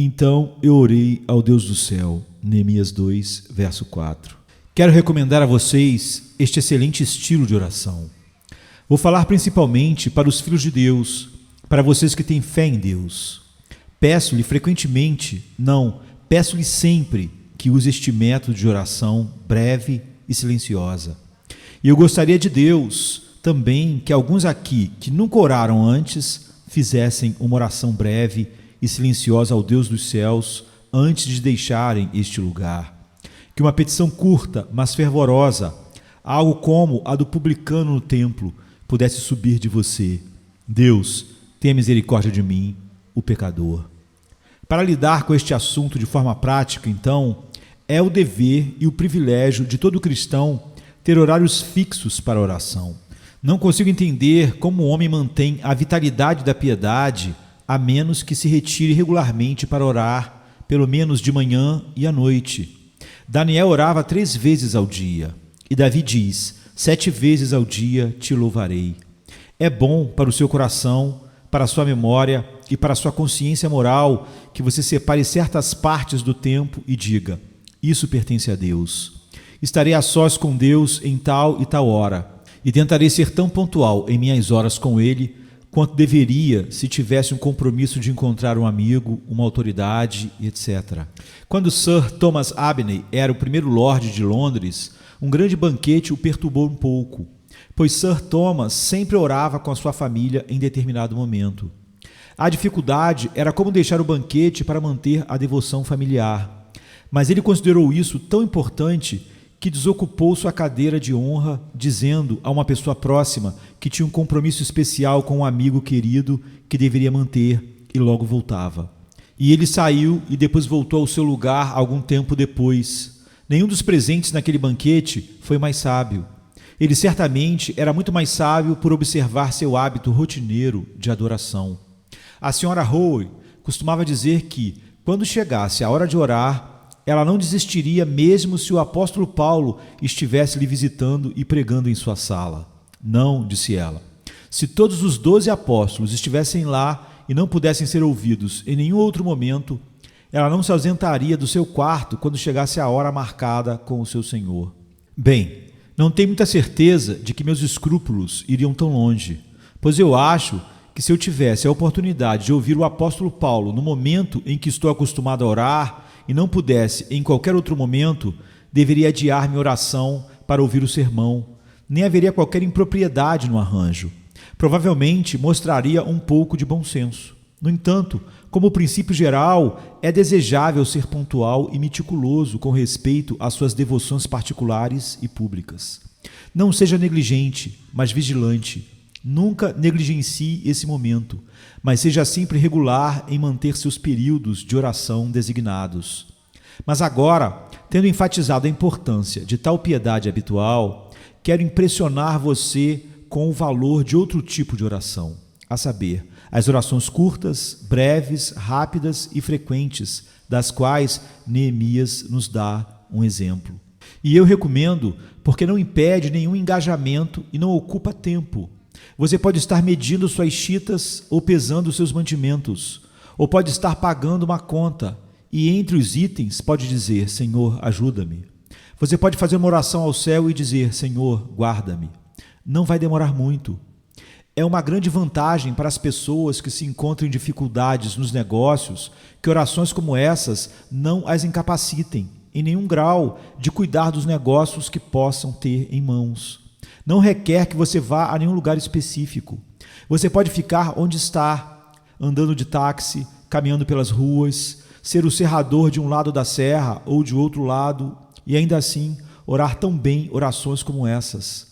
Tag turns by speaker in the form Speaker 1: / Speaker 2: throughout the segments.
Speaker 1: Então eu orei ao Deus do céu. Neemias 2, verso 4. Quero recomendar a vocês este excelente estilo de oração. Vou falar principalmente para os filhos de Deus, para vocês que têm fé em Deus. Peço-lhe frequentemente, não, peço-lhe sempre que use este método de oração breve e silenciosa. E eu gostaria de Deus também que alguns aqui que nunca oraram antes fizessem uma oração breve e silenciosa ao Deus dos céus antes de deixarem este lugar. Que uma petição curta, mas fervorosa, algo como a do publicano no templo, pudesse subir de você. Deus, tenha misericórdia de mim, o pecador. Para lidar com este assunto de forma prática, então, é o dever e o privilégio de todo cristão ter horários fixos para a oração. Não consigo entender como o homem mantém a vitalidade da piedade a menos que se retire regularmente para orar, pelo menos de manhã e à noite. Daniel orava 3 vezes ao dia, e Davi diz: 7 vezes ao dia te louvarei. É bom para o seu coração, para a sua memória e para a sua consciência moral que você separe certas partes do tempo e diga: isso pertence a Deus. Estarei a sós com Deus em tal e tal hora, e tentarei ser tão pontual em minhas horas com Ele quanto deveria se tivesse um compromisso de encontrar um amigo, uma autoridade, etc. Quando Sir Thomas Abney era o primeiro Lorde de Londres, um grande banquete o perturbou um pouco, pois Sir Thomas sempre orava com a sua família em determinado momento. A dificuldade era como deixar o banquete para manter a devoção familiar, mas ele considerou isso tão importante que desocupou sua cadeira de honra, dizendo a uma pessoa próxima que tinha um compromisso especial com um amigo querido que deveria manter, e logo voltava. E ele saiu e depois voltou ao seu lugar algum tempo depois. Nenhum dos presentes naquele banquete foi mais sábio. Ele certamente era muito mais sábio por observar seu hábito rotineiro de adoração. A senhora Howe costumava dizer que, quando chegasse a hora de orar, ela não desistiria mesmo se o apóstolo Paulo estivesse lhe visitando e pregando em sua sala. Não, disse ela. Se todos os 12 apóstolos estivessem lá e não pudessem ser ouvidos em nenhum outro momento, ela não se ausentaria do seu quarto quando chegasse a hora marcada com o seu Senhor. Bem, não tenho muita certeza de que meus escrúpulos iriam tão longe, pois eu acho que se eu tivesse a oportunidade de ouvir o apóstolo Paulo no momento em que estou acostumado a orar e não pudesse em qualquer outro momento, deveria adiar minha oração para ouvir o sermão. Nem haveria qualquer impropriedade no arranjo. Provavelmente mostraria um pouco de bom senso. No entanto, como princípio geral, é desejável ser pontual e meticuloso com respeito às suas devoções particulares e públicas. Não seja negligente, mas vigilante. Nunca negligencie esse momento, mas seja sempre regular em manter seus períodos de oração designados. Mas agora, tendo enfatizado a importância de tal piedade habitual, quero impressionar você com o valor de outro tipo de oração, a saber, as orações curtas, breves, rápidas e frequentes, das quais Neemias nos dá um exemplo. E eu recomendo porque não impede nenhum engajamento e não ocupa tempo. Você pode estar medindo suas chitas ou pesando seus mantimentos, ou pode estar pagando uma conta e entre os itens pode dizer: Senhor, ajuda-me. Você pode fazer uma oração ao céu e dizer: Senhor, guarda-me. Não vai demorar muito. É uma grande vantagem para as pessoas que se encontram em dificuldades nos negócios que orações como essas não as incapacitem em nenhum grau de cuidar dos negócios que possam ter em mãos. Não requer que você vá a nenhum lugar específico. Você pode ficar onde está, andando de táxi, caminhando pelas ruas, ser o serrador de um lado da serra ou de outro lado, e ainda assim orar tão bem orações como essas.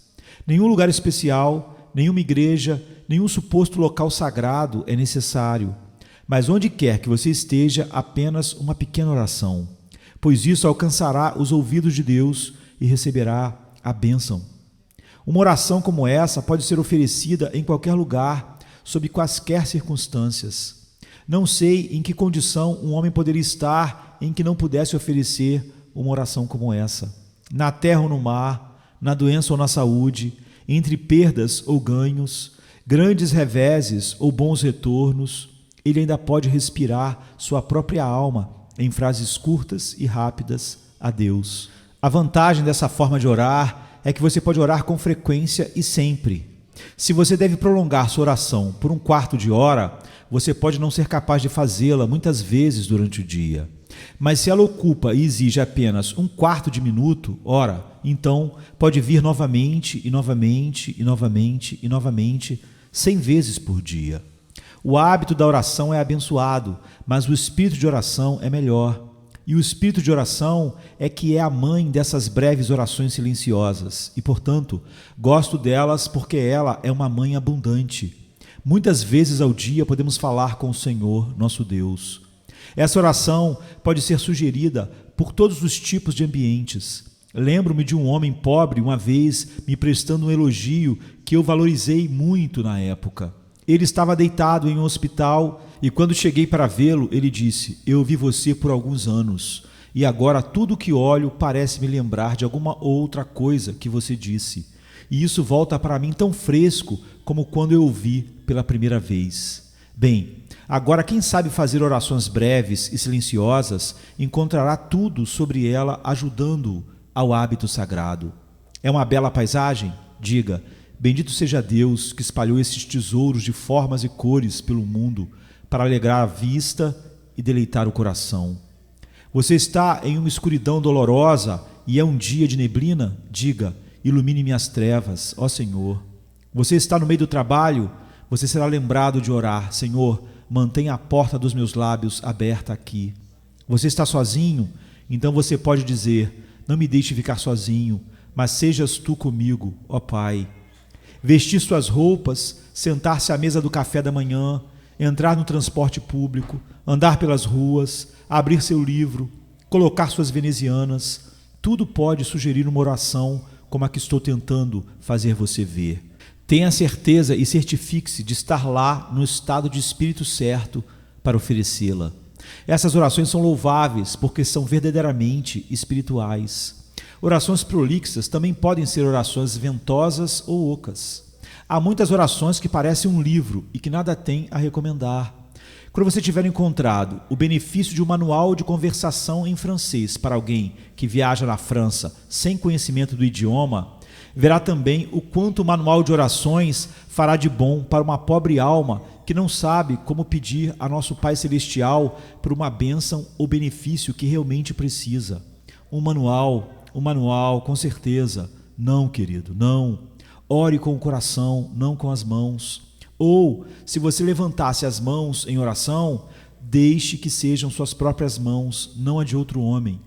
Speaker 1: Nenhum lugar especial, nenhuma igreja, nenhum suposto local sagrado é necessário, mas onde quer que você esteja, apenas uma pequena oração, pois isso alcançará os ouvidos de Deus e receberá a bênção. Uma oração como essa pode ser oferecida em qualquer lugar, sob quaisquer circunstâncias. Não sei em que condição um homem poderia estar em que não pudesse oferecer uma oração como essa. Na terra ou no mar, na doença ou na saúde, entre perdas ou ganhos, grandes reveses ou bons retornos, ele ainda pode respirar sua própria alma em frases curtas e rápidas a Deus. A vantagem dessa forma de orar é que você pode orar com frequência e sempre. Se você deve prolongar sua oração por um quarto de hora, você pode não ser capaz de fazê-la muitas vezes durante o dia. Mas se ela ocupa e exige apenas um quarto de minuto, ora, então pode vir novamente e novamente e novamente e novamente, 100 vezes por dia. O hábito da oração é abençoado, mas o espírito de oração é melhor. E o espírito de oração é que é a mãe dessas breves orações silenciosas e, portanto, gosto delas porque ela é uma mãe abundante. Muitas vezes ao dia podemos falar com o Senhor, nosso Deus. Essa oração pode ser sugerida por todos os tipos de ambientes. Lembro-me de um homem pobre uma vez me prestando um elogio que eu valorizei muito na época. Ele estava deitado em um hospital e quando cheguei para vê-lo, ele disse: "Eu vi você por alguns anos e agora tudo que olho parece me lembrar de alguma outra coisa que você disse. E isso volta para mim tão fresco como quando eu o vi pela primeira vez." Bem, agora quem sabe fazer orações breves e silenciosas encontrará tudo sobre ela ajudando-o ao hábito sagrado. É uma bela paisagem? Diga: "Bendito seja Deus que espalhou esses tesouros de formas e cores pelo mundo para alegrar a vista e deleitar o coração." Você está em uma escuridão dolorosa e é um dia de neblina? Diga: "Ilumine minhas trevas, ó Senhor." Você está no meio do trabalho? Você será lembrado de orar: "Senhor, mantenha a porta dos meus lábios aberta aqui." Você está sozinho? Então você pode dizer: "Não me deixe ficar sozinho, mas sejas tu comigo, ó Pai." Vestir suas roupas, sentar-se à mesa do café da manhã, entrar no transporte público, andar pelas ruas, abrir seu livro, colocar suas venezianas, tudo pode sugerir uma oração como a que estou tentando fazer você ver. Tenha certeza e certifique-se de estar lá no estado de espírito certo para oferecê-la. Essas orações são louváveis porque são verdadeiramente espirituais. Orações prolixas também podem ser orações ventosas ou ocas. Há muitas orações que parecem um livro e que nada têm a recomendar. Quando você tiver encontrado o benefício de um manual de conversação em francês para alguém que viaja na França sem conhecimento do idioma, verá também o quanto o manual de orações fará de bom para uma pobre alma que não sabe como pedir a nosso Pai Celestial por uma bênção ou benefício que realmente precisa. Um manual, com certeza. Não, querido, não. Ore com o coração, não com as mãos. Ou, se você levantasse as mãos em oração, deixe que sejam suas próprias mãos, não a de outro homem.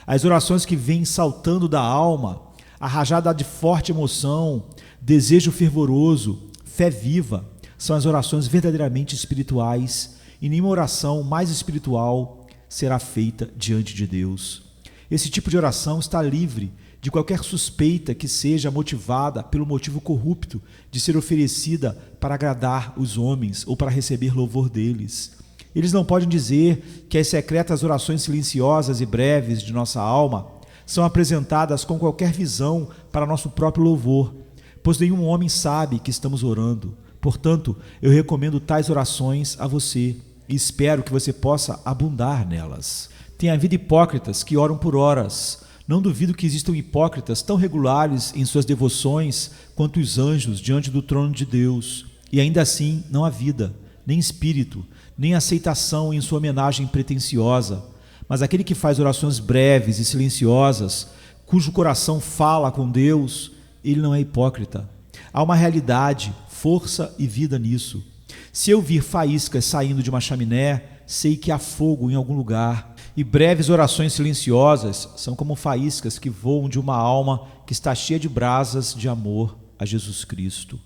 Speaker 1: As orações que vêm saltando da alma, arrajada de forte emoção, desejo fervoroso, fé viva, são as orações verdadeiramente espirituais, e nenhuma oração mais espiritual será feita diante de Deus. Esse tipo de oração está livre de qualquer suspeita que seja motivada pelo motivo corrupto de ser oferecida para agradar os homens ou para receber louvor deles. Eles não podem dizer que as secretas orações silenciosas e breves de nossa alma são apresentadas com qualquer visão para nosso próprio louvor, pois nenhum homem sabe que estamos orando. Portanto, eu recomendo tais orações a você e espero que você possa abundar nelas. Tem havido hipócritas que oram por horas. Não duvido que existam hipócritas tão regulares em suas devoções quanto os anjos diante do trono de Deus. E ainda assim não há vida, nem espírito, nem aceitação em sua homenagem pretensiosa. Mas aquele que faz orações breves e silenciosas, cujo coração fala com Deus, ele não é hipócrita. Há uma realidade, força e vida nisso. Se eu vir faíscas saindo de uma chaminé, sei que há fogo em algum lugar. E breves orações silenciosas são como faíscas que voam de uma alma que está cheia de brasas de amor a Jesus Cristo.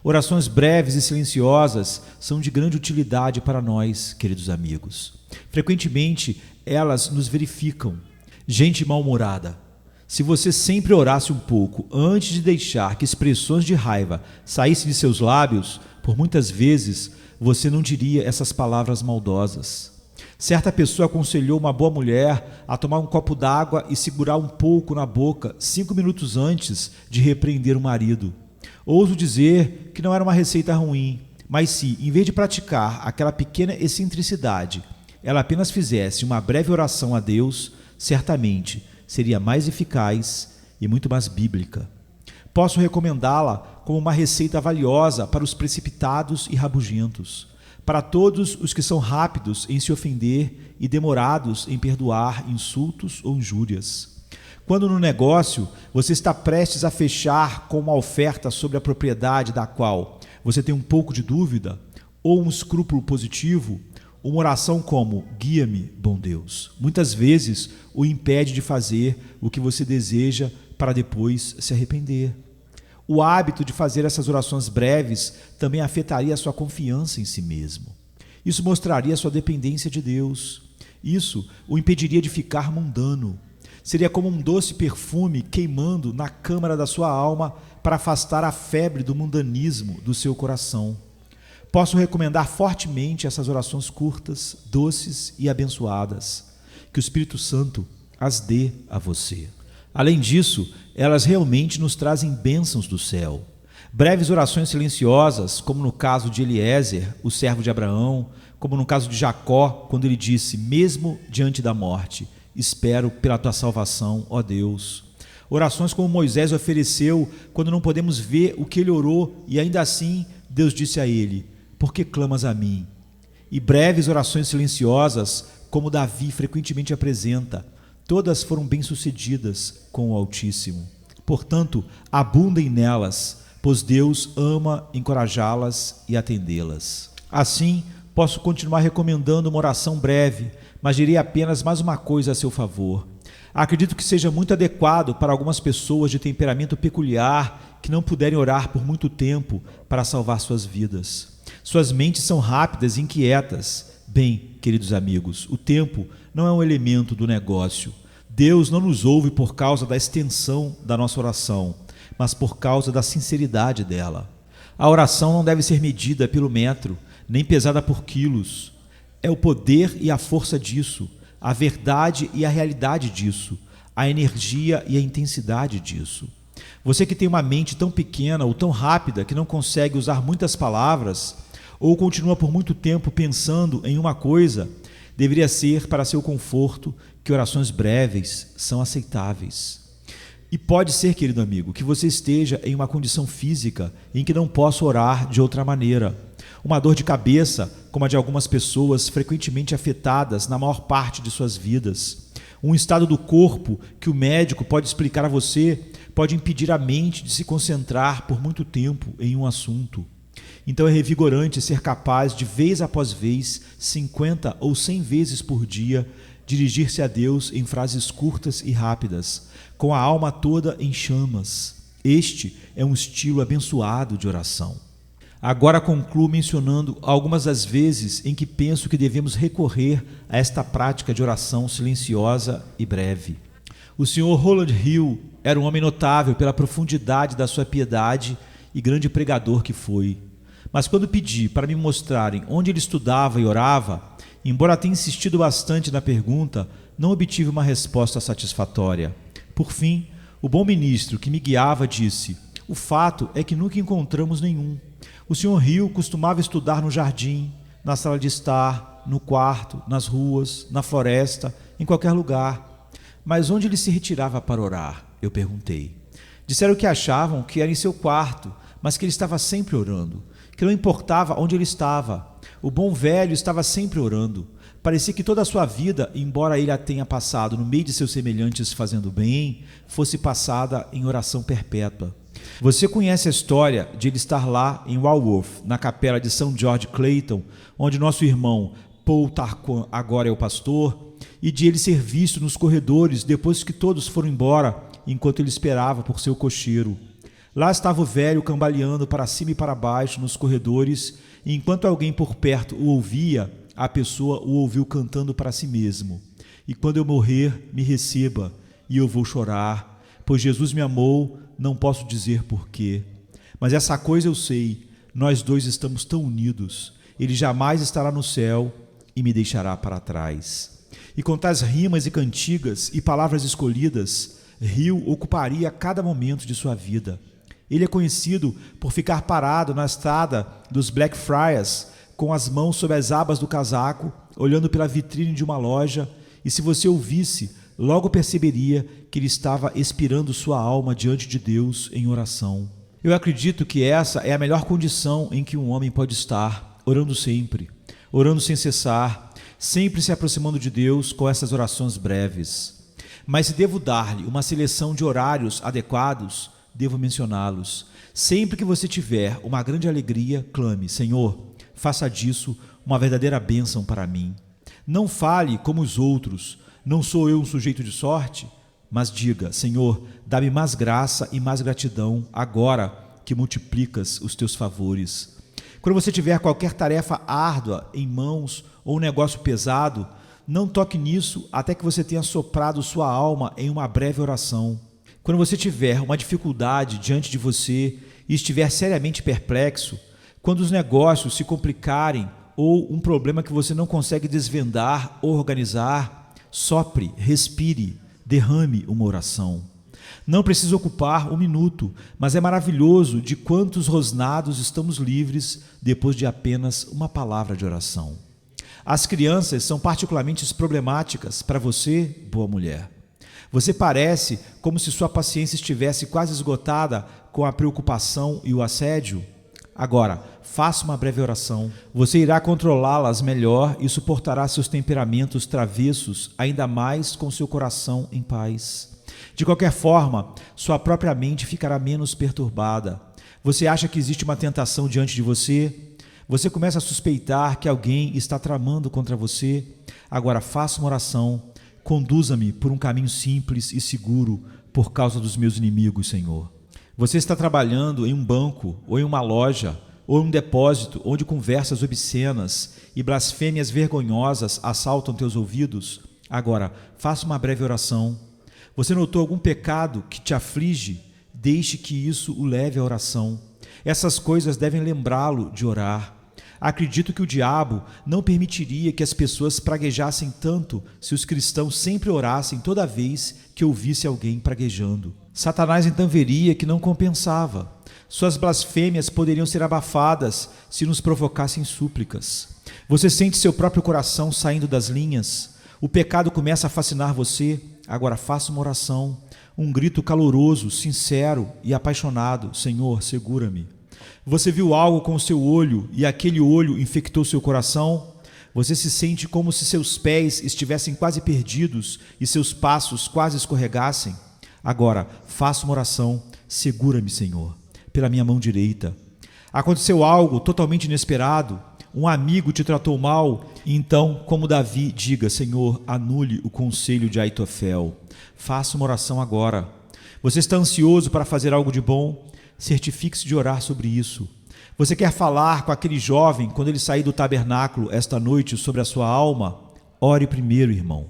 Speaker 1: Orações breves e silenciosas são de grande utilidade para nós, queridos amigos. Frequentemente, elas nos verificam. Gente mal-humorada, se você sempre orasse um pouco antes de deixar que expressões de raiva saíssem de seus lábios, por muitas vezes você não diria essas palavras maldosas. Certa pessoa aconselhou uma boa mulher a tomar um copo d'água e segurar um pouco na boca 5 minutos antes de repreender o marido. Ouso dizer que não era uma receita ruim, Mas se, em vez de praticar aquela pequena excentricidade, ela apenas fizesse uma breve oração a Deus, certamente seria mais eficaz e muito mais bíblica. Posso recomendá-la como uma receita valiosa para os precipitados e rabugentos, para todos os que são rápidos em se ofender e demorados em perdoar insultos ou injúrias. Quando no negócio você está prestes a fechar com uma oferta sobre a propriedade da qual você tem um pouco de dúvida ou um escrúpulo positivo, uma oração como "Guia-me, bom Deus", muitas vezes o impede de fazer o que você deseja para depois se arrepender. O hábito de fazer essas orações breves também afetaria a sua confiança em si mesmo. Isso mostraria a sua dependência de Deus. Isso o impediria de ficar mundano. Seria como um doce perfume queimando na câmara da sua alma para afastar a febre do mundanismo do seu coração. Posso recomendar fortemente essas orações curtas, doces e abençoadas. Que o Espírito Santo as dê a você. Além disso, elas realmente nos trazem bênçãos do céu. Breves orações silenciosas, como no caso de Eliezer, o servo de Abraão, como no caso de Jacó, quando ele disse, mesmo diante da morte, espero pela tua salvação, ó Deus. Orações como Moisés ofereceu quando não podemos ver o que ele orou e ainda assim Deus disse a ele, por que clamas a mim? E breves orações silenciosas, como Davi frequentemente apresenta, todas foram bem-sucedidas com o Altíssimo. Portanto, abundem nelas, pois Deus ama encorajá-las e atendê-las. Assim, posso continuar recomendando uma oração breve, mas direi apenas mais uma coisa a seu favor. Acredito que seja muito adequado para algumas pessoas de temperamento peculiar que não puderem orar por muito tempo para salvar suas vidas. Suas mentes são rápidas e inquietas. Bem, queridos amigos, o tempo não é um elemento do negócio. Deus não nos ouve por causa da extensão da nossa oração, mas por causa da sinceridade dela. A oração não deve ser medida pelo metro, nem pesada por quilos. É o poder e a força disso, a verdade e a realidade disso, a energia e a intensidade disso. Você que tem uma mente tão pequena ou tão rápida que não consegue usar muitas palavras, ou continua por muito tempo pensando em uma coisa, deveria ser para seu conforto que orações breves são aceitáveis. E pode ser, querido amigo, que você esteja em uma condição física em que não possa orar de outra maneira. Uma dor de cabeça, como a de algumas pessoas frequentemente afetadas na maior parte de suas vidas. Um estado do corpo que o médico pode explicar a você, pode impedir a mente de se concentrar por muito tempo em um assunto. Então é revigorante ser capaz de vez após vez, 50 ou 100 vezes por dia, dirigir-se a Deus em frases curtas e rápidas, com a alma toda em chamas. Este é um estilo abençoado de oração. Agora concluo mencionando algumas das vezes em que penso que devemos recorrer a esta prática de oração silenciosa e breve. O Sr. Rowland Hill era um homem notável pela profundidade da sua piedade e grande pregador que foi. Mas quando pedi para me mostrarem onde ele estudava e orava, embora tenha insistido bastante na pergunta, não obtive uma resposta satisfatória. Por fim, o bom ministro que me guiava disse, o fato é que nunca encontramos nenhum. O Sr. Hill costumava estudar no jardim, na sala de estar, no quarto, nas ruas, na floresta, em qualquer lugar. Mas onde ele se retirava para orar? Eu perguntei. Disseram que achavam que era em seu quarto, mas que ele estava sempre orando, que não importava onde ele estava. O bom velho estava sempre orando. Parecia que toda a sua vida, embora ele a tenha passado no meio de seus semelhantes fazendo bem, fosse passada em oração perpétua. Você conhece a história de ele estar lá em Walworth, na capela de São George Clayton, onde nosso irmão Paul Tarquin agora é o pastor, e de ele ser visto nos corredores depois que todos foram embora, enquanto ele esperava por seu cocheiro. Lá estava o velho cambaleando para cima e para baixo nos corredores, e enquanto alguém por perto o ouvia, a pessoa o ouviu cantando para si mesmo. E quando eu morrer, me receba, e eu vou chorar, pois Jesus me amou, não posso dizer porquê. Mas essa coisa eu sei, nós dois estamos tão unidos, ele jamais estará no céu e me deixará para trás. E com tais rimas e cantigas e palavras escolhidas, Hill ocuparia cada momento de sua vida. Ele é conhecido por ficar parado na estrada dos Blackfriars, com as mãos sob as abas do casaco, olhando pela vitrine de uma loja, e se você o visse, logo perceberia que ele estava expirando sua alma diante de Deus em oração. Eu acredito que essa é a melhor condição em que um homem pode estar, orando sempre, orando sem cessar, sempre se aproximando de Deus com essas orações breves. Mas se devo dar-lhe uma seleção de horários adequados, devo mencioná-los. Sempre que você tiver uma grande alegria, clame: Senhor, faça disso uma verdadeira bênção para mim. Não fale como os outros: não sou eu um sujeito de sorte? Mas diga: Senhor, dá-me mais graça e mais gratidão agora que multiplicas os teus favores. Quando você tiver qualquer tarefa árdua em mãos ou um negócio pesado, não toque nisso até que você tenha soprado sua alma em uma breve oração. Quando você tiver uma dificuldade diante de você e estiver seriamente perplexo, quando os negócios se complicarem ou um problema que você não consegue desvendar ou organizar, sopre, respire, derrame uma oração. Não precisa ocupar um minuto, mas é maravilhoso de quantos rosnados estamos livres depois de apenas uma palavra de oração. As crianças são particularmente problemáticas para você, boa mulher. Você parece como se sua paciência estivesse quase esgotada com a preocupação e o assédio. Agora, faça uma breve oração. Você irá controlá-las melhor e suportará seus temperamentos travessos ainda mais com seu coração em paz. De qualquer forma, sua própria mente ficará menos perturbada. Você acha que existe uma tentação diante de você? Você começa a suspeitar que alguém está tramando contra você? Agora, faça uma oração. Conduza-me por um caminho simples e seguro por causa dos meus inimigos, Senhor. Você está trabalhando em um banco, ou em uma loja, ou em um depósito onde conversas obscenas e blasfêmias vergonhosas assaltam teus ouvidos? Agora, faça uma breve oração. Você notou algum pecado que te aflige? Deixe que isso o leve à oração. Essas coisas devem lembrá-lo de orar. Acredito que o diabo não permitiria que as pessoas praguejassem tanto se os cristãos sempre orassem toda vez que ouvisse alguém praguejando. Satanás então veria que não compensava. Suas blasfêmias poderiam ser abafadas se nos provocassem súplicas. Você sente seu próprio coração saindo das linhas. O pecado começa a fascinar você. Agora faça uma oração, um grito caloroso, sincero e apaixonado: Senhor, segura-me. Você viu algo com o seu olho e aquele olho infectou seu coração? Você se sente como se seus pés estivessem quase perdidos e seus passos quase escorregassem? Agora, faça uma oração: segura-me, Senhor, pela minha mão direita. Aconteceu algo totalmente inesperado. Um amigo te tratou mal, então, como Davi, diga: Senhor, anule o conselho de Aitofel. Faça uma oração agora. Você está ansioso para fazer algo de bom? Certifique-se de orar sobre isso. Você quer falar com aquele jovem quando ele sair do tabernáculo esta noite sobre a sua alma? Ore primeiro, irmão.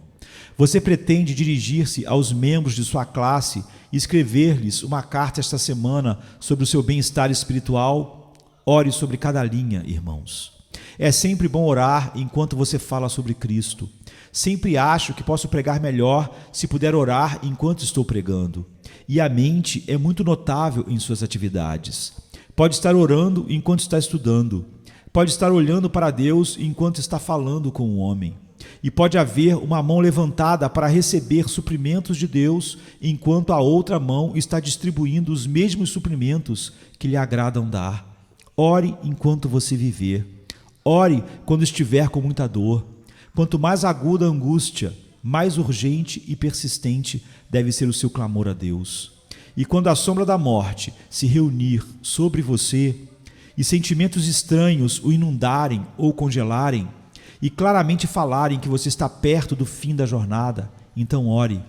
Speaker 1: Você pretende dirigir-se aos membros de sua classe e escrever-lhes uma carta esta semana sobre o seu bem-estar espiritual? Ore sobre cada linha, irmãos. É sempre bom orar enquanto você fala sobre Cristo. Sempre acho que posso pregar melhor se puder orar enquanto estou pregando. E a mente é muito notável em suas atividades. Pode estar orando enquanto está estudando. Pode estar olhando para Deus enquanto está falando com o homem. E pode haver uma mão levantada para receber suprimentos de Deus, enquanto a outra mão está distribuindo os mesmos suprimentos que lhe agradam dar. Ore enquanto você viver. Ore quando estiver com muita dor. Quanto mais aguda a angústia, mais urgente e persistente deve ser o seu clamor a Deus. E quando a sombra da morte se reunir sobre você e sentimentos estranhos o inundarem ou congelarem e claramente falarem que você está perto do fim da jornada, então ore.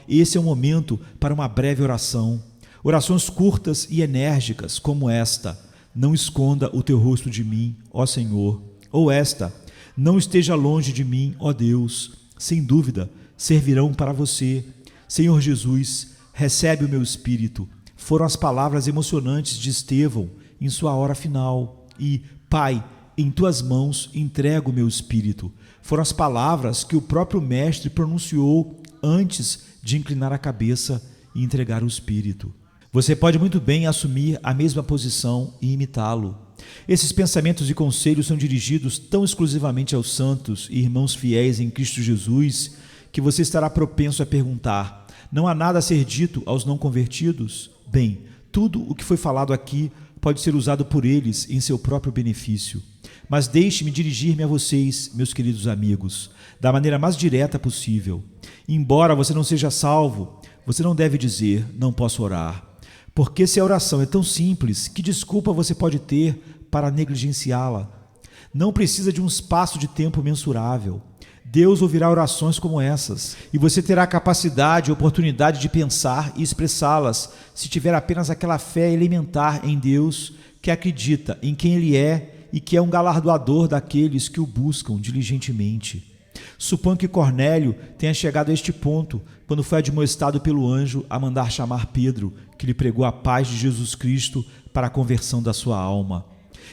Speaker 1: Esse é o momento para uma breve oração. Orações curtas e enérgicas como esta: não esconda o teu rosto de mim, ó Senhor. Ou esta: não esteja longe de mim, ó Deus. Sem dúvida, servirão para você. Senhor Jesus, recebe o meu espírito. Foram as palavras emocionantes de Estevão em sua hora final. E, Pai, em tuas mãos entrego o meu espírito. Foram as palavras que o próprio Mestre pronunciou antes de inclinar a cabeça e entregar o espírito. Você pode muito bem assumir a mesma posição e imitá-lo. Esses pensamentos e conselhos são dirigidos tão exclusivamente aos santos e irmãos fiéis em Cristo Jesus que você estará propenso a perguntar: não há nada a ser dito aos não convertidos? Bem, tudo o que foi falado aqui pode ser usado por eles em seu próprio benefício. Mas deixe-me dirigir-me a vocês, meus queridos amigos, da maneira mais direta possível. Embora você não seja salvo, você não deve dizer: não posso orar. Porque se a oração é tão simples, que desculpa você pode ter para negligenciá-la? Não precisa de um espaço de tempo mensurável. Deus ouvirá orações como essas, e você terá a capacidade e oportunidade de pensar e expressá-las se tiver apenas aquela fé elementar em Deus que acredita em quem Ele é e que é um galardoador daqueles que o buscam diligentemente. Suponho que Cornélio tenha chegado a este ponto quando foi admoestado pelo anjo a mandar chamar Pedro, que lhe pregou a paz de Jesus Cristo para a conversão da sua alma.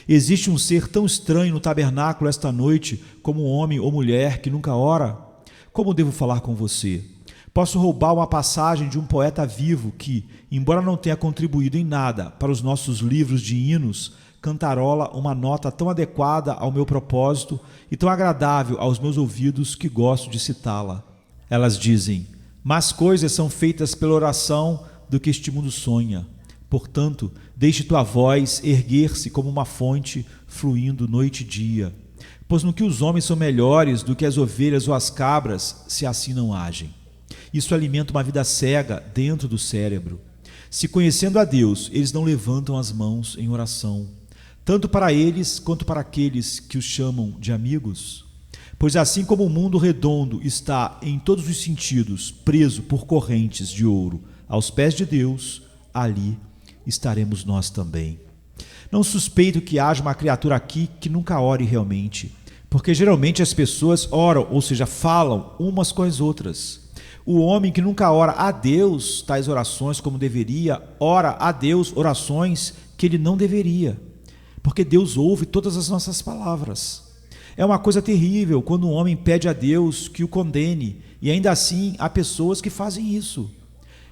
Speaker 1: Existe um ser tão estranho no tabernáculo esta noite como um homem ou mulher que nunca ora? Como devo falar com você? Posso roubar uma passagem de um poeta vivo que, embora não tenha contribuído em nada para os nossos livros de hinos, cantarola uma nota tão adequada ao meu propósito e tão agradável aos meus ouvidos que gosto de citá-la. Elas dizem: mais coisas são feitas pela oração do que este mundo sonha. Portanto, deixe tua voz erguer-se como uma fonte fluindo noite e dia. Pois no que os homens são melhores do que as ovelhas ou as cabras, se assim não agem. Isso alimenta uma vida cega dentro do cérebro. Se conhecendo a Deus, eles não levantam as mãos em oração, tanto para eles quanto para aqueles que os chamam de amigos. Pois assim como o mundo redondo está, em todos os sentidos, preso por correntes de ouro aos pés de Deus, ali estaremos nós também. Não suspeito que haja uma criatura aqui que nunca ore realmente, porque geralmente as pessoas oram, ou seja, falam umas com as outras. O homem que nunca ora a Deus tais orações como deveria, ora a Deus orações que ele não deveria, porque Deus ouve todas as nossas palavras. É uma coisa terrível quando um homem pede a Deus que o condene, e ainda assim há pessoas que fazem isso.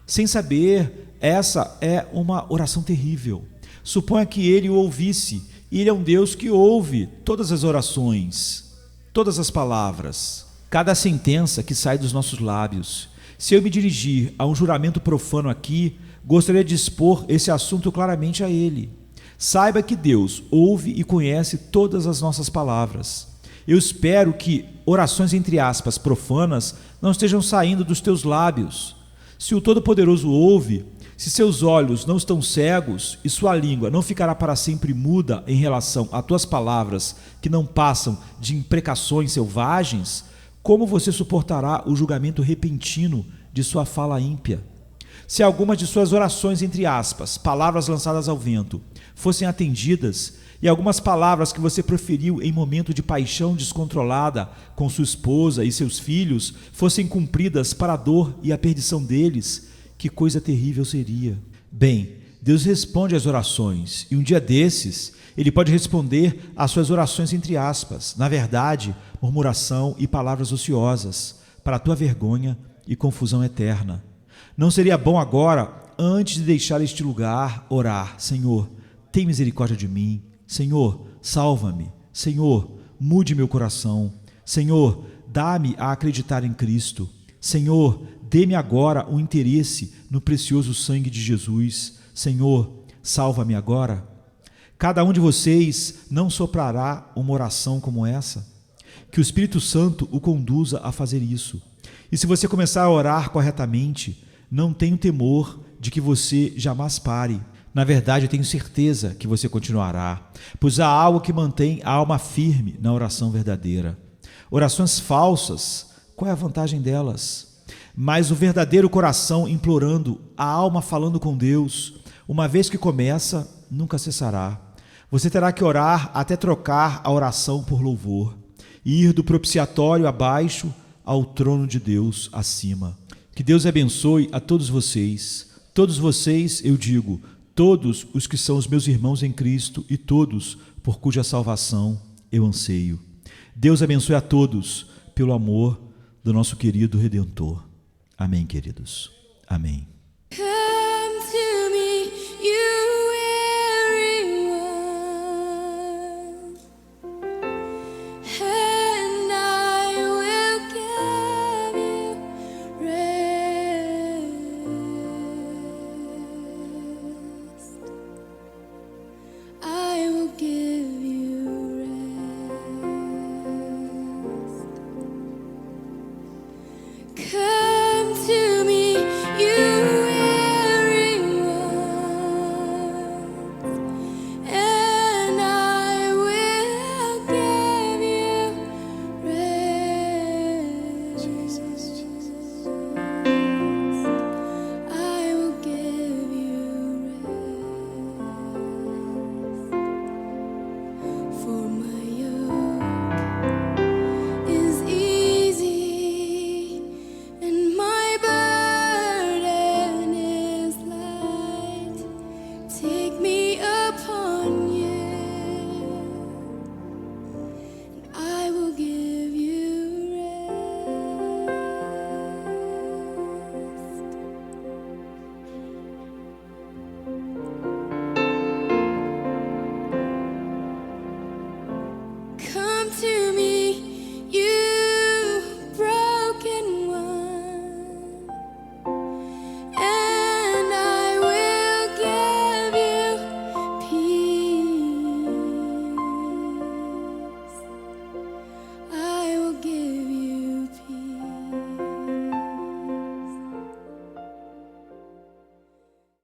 Speaker 1: Sem saber, essa é uma oração terrível. Suponha que ele o ouvisse, e ele é um Deus que ouve todas as orações, todas as palavras, cada sentença que sai dos nossos lábios. Se eu me dirigir a um juramento profano aqui, gostaria de expor esse assunto claramente a ele. Saiba que Deus ouve e conhece todas as nossas palavras. Eu espero que orações entre aspas profanas não estejam saindo dos teus lábios. Se o Todo-Poderoso ouve, se seus olhos não estão cegos e sua língua não ficará para sempre muda em relação a tuas palavras que não passam de imprecações selvagens, como você suportará o julgamento repentino de sua fala ímpia? Se algumas de suas orações, entre aspas, palavras lançadas ao vento, fossem atendidas, e algumas palavras que você proferiu em momento de paixão descontrolada com sua esposa e seus filhos fossem cumpridas para a dor e a perdição deles, que coisa terrível seria. Bem, Deus responde às orações, e um dia desses, Ele pode responder às suas orações entre aspas, na verdade, murmuração e palavras ociosas, para a tua vergonha e confusão eterna. Não seria bom agora, antes de deixar este lugar, orar: Senhor, tem misericórdia de mim. Senhor, salva-me. Senhor, mude meu coração. Senhor, dá-me a acreditar em Cristo. Senhor, dê-me agora um interesse no precioso sangue de Jesus. Senhor, salva-me agora. Cada um de vocês não soprará uma oração como essa? Que o Espírito Santo o conduza a fazer isso. E se você começar a orar corretamente, não tenho temor de que você jamais pare. Na verdade, eu tenho certeza que você continuará, pois há algo que mantém a alma firme na oração verdadeira. Orações falsas, qual é a vantagem delas? Mas o verdadeiro coração implorando, a alma falando com Deus, uma vez que começa, nunca cessará. Você terá que orar até trocar a oração por louvor, e ir do propiciatório abaixo ao trono de Deus acima. Que Deus abençoe a todos vocês, eu digo, todos os que são os meus irmãos em Cristo e todos por cuja salvação eu anseio. Deus abençoe a todos pelo amor do nosso querido Redentor. Amém, queridos. Amém.